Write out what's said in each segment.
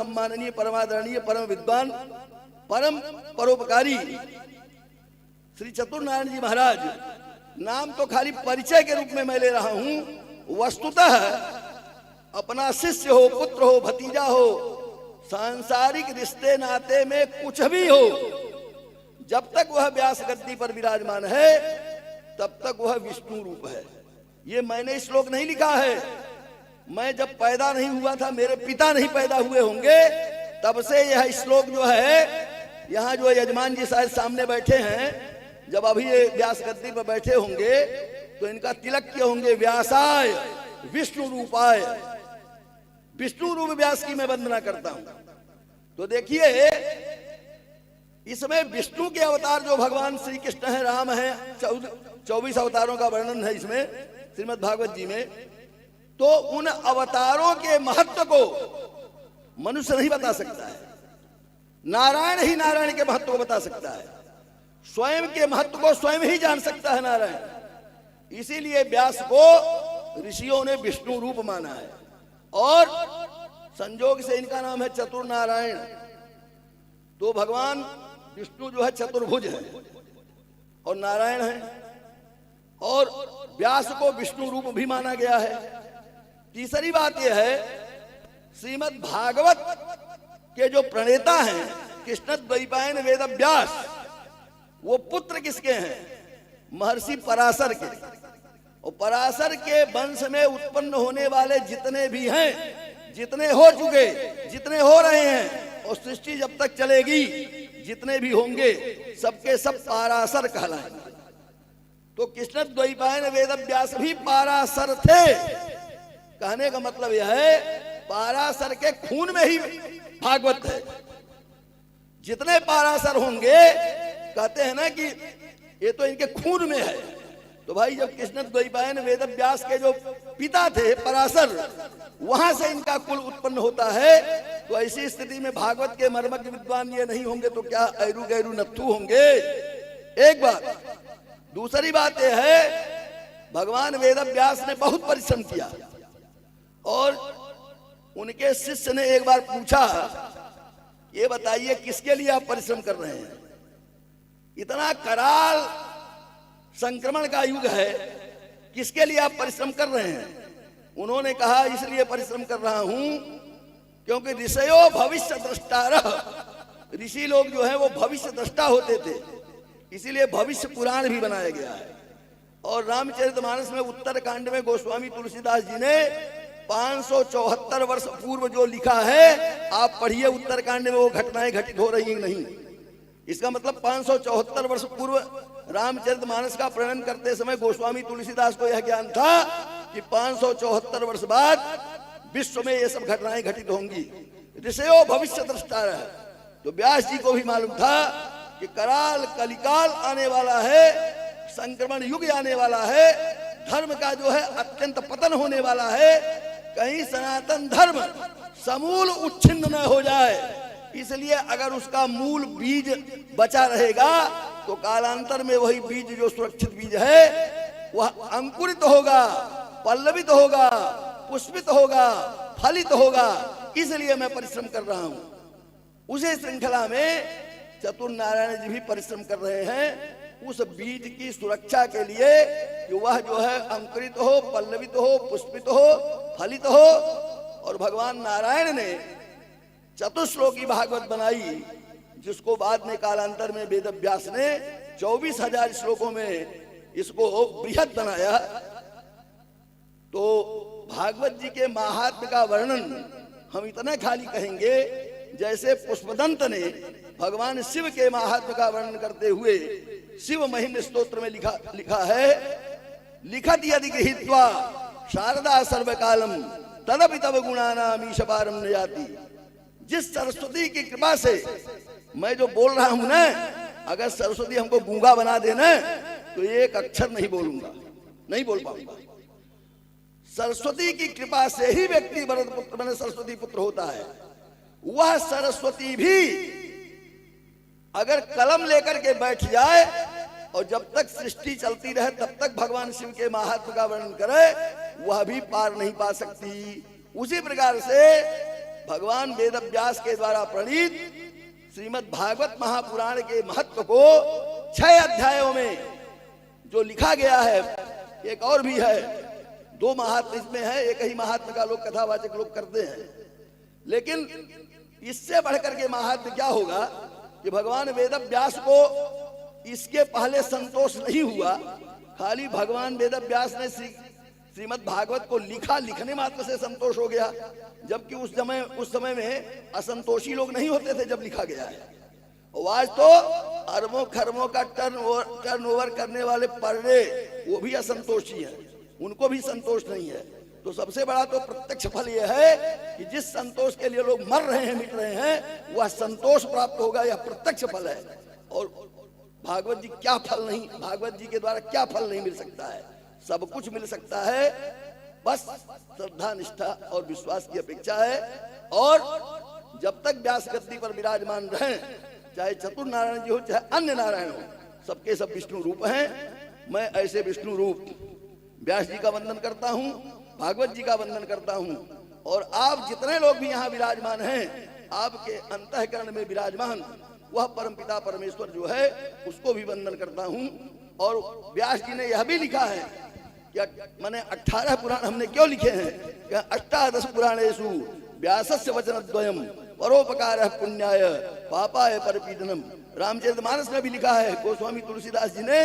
सम्माननीय, परमादरणीय, परम विद्वान, परम परोपकारी श्री चतुर नारायण जी महाराज, नाम तो खाली परिचय के रूप में मैं ले रहा हूं, वस्तुतः अपना शिष्य हो, पुत्र हो, भतीजा हो, सांसारिक रिश्ते नाते में कुछ भी हो, जब तक वह व्यास गद्दी पर विराजमान है तब तक वह विष्णु रूप है। ये मैंने श्लोक नहीं लिखा है, मैं जब पैदा नहीं हुआ था, मेरे पिता नहीं पैदा हुए होंगे, तब से यह श्लोक जो है, यहाँ जो यजमान जी शायद सामने बैठे हैं, जब अभी ये व्यास गद्दी पर बैठे होंगे तो इनका तिलक किए होंगे, व्यासाय विष्णु रूपाय, विष्णु रूप व्यास की मैं वंदना करता हूं। तो देखिए, इसमें विष्णु के अवतार जो भगवान श्री कृष्ण है, राम है, 24 अवतारों का वर्णन है इसमें श्रीमद् भागवत जी में। तो उन अवतारों के महत्व को मनुष्य नहीं बता सकता है, नारायण ही नारायण के महत्व को बता सकता है, स्वयं के महत्व को स्वयं ही जान सकता है नारायण। इसीलिए व्यास को ऋषियों ने विष्णु रूप माना है, और संजोग से इनका नाम है चतुर नारायण। तो भगवान विष्णु जो है चतुर्भुज है और नारायण है, और व्यास को विष्णु रूप भी माना गया है। तीसरी बात यह है, श्रीमद् भागवत के जो प्रणेता हैं कृष्ण द्वैपायन वेद व्यास, वो पुत्र किसके हैं? महर्षि पराशर के। और पराशर के वंश में उत्पन्न होने वाले जितने भी हैं, जितने हो चुके, जितने हो रहे हैं, और सृष्टि जब तक चलेगी जितने भी होंगे सबके सब पाराशर कहलाएंगे। तो कृष्ण द्वैपायन वेद व्यास भी पाराशर थे। कहने का मतलब यह है, पाराशर के खून में ही भागवत है। जितने पाराशर होंगे, कहते हैं ना कि ये तो इनके खून में है। तो भाई, जब कृष्ण द्वैपायन वेद व्यास के जो पिता थे पराशर, वहां से इनका कुल उत्पन्न होता है, तो ऐसी स्थिति में भागवत के मर्मज्ञ विद्वान ये नहीं होंगे तो क्या ऐरू गैरू नत्थु होंगे? एक बात। दूसरी बात यह है, भगवान वेद व्यास ने बहुत परिश्रम किया, और उनके शिष्य ने एक बार पूछा, ये बताइए किसके लिए आप परिश्रम कर रहे हैं? इतना कराल संक्रमण का युग है, किसके लिए आप परिश्रम कर रहे हैं? उन्होंने कहा, इसलिए परिश्रम कर रहा हूं क्योंकि ऋषयो भविष्य द्रष्टारः, ऋषि लोग जो है वो भविष्य द्रष्टा होते थे, इसीलिए भविष्य पुराण भी बनाया गया है। और रामचरितमानस में उत्तरकांड में गोस्वामी तुलसीदास जी ने 574 वर्ष पूर्व जो लिखा है, आप पढ़िए उत्तरकांड में वो घटनाएं घटित हो रही नहीं। इसका मतलब 574 वर्ष पूर्व रामचरितमानस का प्रणयन करते समय गोस्वामी तुलसीदास को यह ज्ञान था कि 574 वर्ष बाद विश्व में ये सब घटनाएं घटित होंगी। ऋषयो भविष्य द्रष्टा है। तो व्यास जी को भी मालूम था कि कराल कलिकाल आने वाला है, संक्रमण युग आने वाला है, धर्म का जो है अत्यंत पतन होने वाला है, कहीं सनातन धर्म समूल उच्छिन्न न हो जाए। इसलिए अगर उसका मूल बीज बचा रहेगा तो कालांतर में वही बीज जो सुरक्षित बीज है वह अंकुरित होगा, पल्लवित होगा, पुष्पित होगा, फलित होगा। इसलिए मैं परिश्रम कर रहा हूं। उसी श्रृंखला में चतुर नारायण जी भी परिश्रम कर रहे हैं उस बीज की सुरक्षा के लिए कि वह जो है अंकुरित हो, पल्लवित हो, पुष्पित हो, फलित हो। और भगवान नारायण ने चतुश्लोकी भागवत बनाई, जिसको बाद में कालांतर में वेद व्यास ने 24,000 श्लोकों में इसको बृहद बनाया। तो भागवत जी के महात्म्य का वर्णन हम इतना खाली कहेंगे, जैसे पुष्पदंत ने भगवान शिव के महात्म्य का वर्णन करते हुए शिव महिम स्तोत्र में लिखा है, लिखत यदि गृहीत्वा शारदा सर्वकालम तदपि तव गुणानाम ईशपारम न जाति। जिस सरस्वती की कृपा से मैं जो बोल रहा हूं ना, अगर सरस्वती हमको गूंगा बना देना तो एक अक्षर नहीं बोलूंगा, नहीं बोल पाऊंगा। सरस्वती की कृपा से ही व्यक्ति भरत पुत्र बने सरस्वती पुत्र होता है। वह सरस्वती भी अगर कलम लेकर के बैठ जाए और जब तक सृष्टि चलती रहे तब तक भगवान शिव के महात्म्य का वर्णन करे, वह भी पार नहीं पा सकती। उसी प्रकार से भगवान वेद व्यास के द्वारा प्रणीत श्रीमद् भागवत महापुराण के महत्व को 6 अध्यायों में जो लिखा गया है, एक और भी है, 2 महात्म इसमें है, एक ही महात्म का लोग कथावाचक लोग करते हैं, लेकिन इससे बढ़कर के महात्म क्या होगा कि भगवान वेद व्यास को इसके पहले संतोष नहीं हुआ, खाली भगवान वेद व्यास ने श्रीमद् भागवत को लिखा, लिखने मात्र से संतोष हो गया, जबकि उस समय में असंतोषी लोग नहीं होते थे जब लिखा गया है। और आज तो अरबों खरबों का टर्न ओवर करने वाले पर्दे वो भी असंतोषी हैं, उनको भी संतोष नहीं है। तो सबसे बड़ा तो प्रत्यक्ष फल यह है कि जिस संतोष के लिए लोग मर रहे हैं, मिट रहे हैं, वह संतोष प्राप्त होगा, यह प्रत्यक्ष फल है। और भागवत जी क्या फल नहीं, भागवत जी के द्वारा क्या फल नहीं मिल सकता है, सब कुछ मिल सकता है, बस श्रद्धा निष्ठा और विश्वास की अपेक्षा है। और जब तक व्यास गद्दी पर विराजमान रहें, चाहे चतुर नारायण जी हो चाहे अन्य नारायण हो, सबके सब विष्णु रूप हैं। मैं ऐसे विष्णु रूप व्यास जी का वंदन करता हूं, भागवत जी का वंदन करता हूं, और आप जितने लोग भी यहाँ विराजमान हैं, आपके अंतःकरण में विराजमान वह परमपिता परमेश्वर जो है उसको भी वंदन करता हूं। और व्यास जी ने यह भी लिखा है कि मैंने 18 पुराण हमने क्यों लिखे हैं कि 18 पुराणेषु व्यासस्य वचनद्वयम् परोपकारः पुण्याय पापाय परपीडनम। रामचरितमानस में भी लिखा है, गोस्वामी तुलसीदास जी ने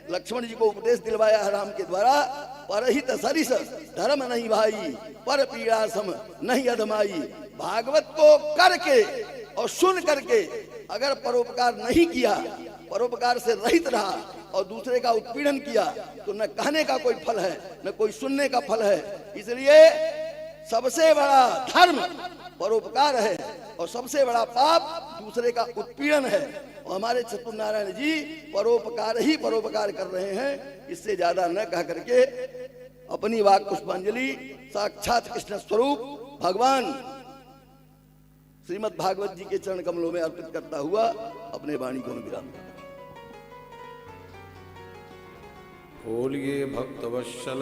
लक्ष्मण जी को उपदेश दिलवाया है राम के द्वारा, परहित सरिस धर्म नहीं भाई, पर पीड़ा सम नहीं अधमाई। भागवत को करके और सुन करके अगर परोपकार नहीं किया, परोपकार से रहित रहा और दूसरे का उत्पीड़न किया, तो न कहने का कोई फल है न कोई सुनने का फल है। इसलिए सबसे बड़ा धर्म परोपकार है और सबसे बड़ा पाप दूसरे का उत्पीड़न है। और हमारे चतुर नारायण जी परोपकार ही परोपकार कर रहे हैं, इससे ज्यादा न कह करके अपनी वाक पुष्पांजलि साक्षात कृष्ण स्वरूप भगवान श्रीमद् भागवत जी के चरण कमलों में अर्पित करता हुआ अपने वाणी को विराम देता हूं। बोलिए भक्तवत्सल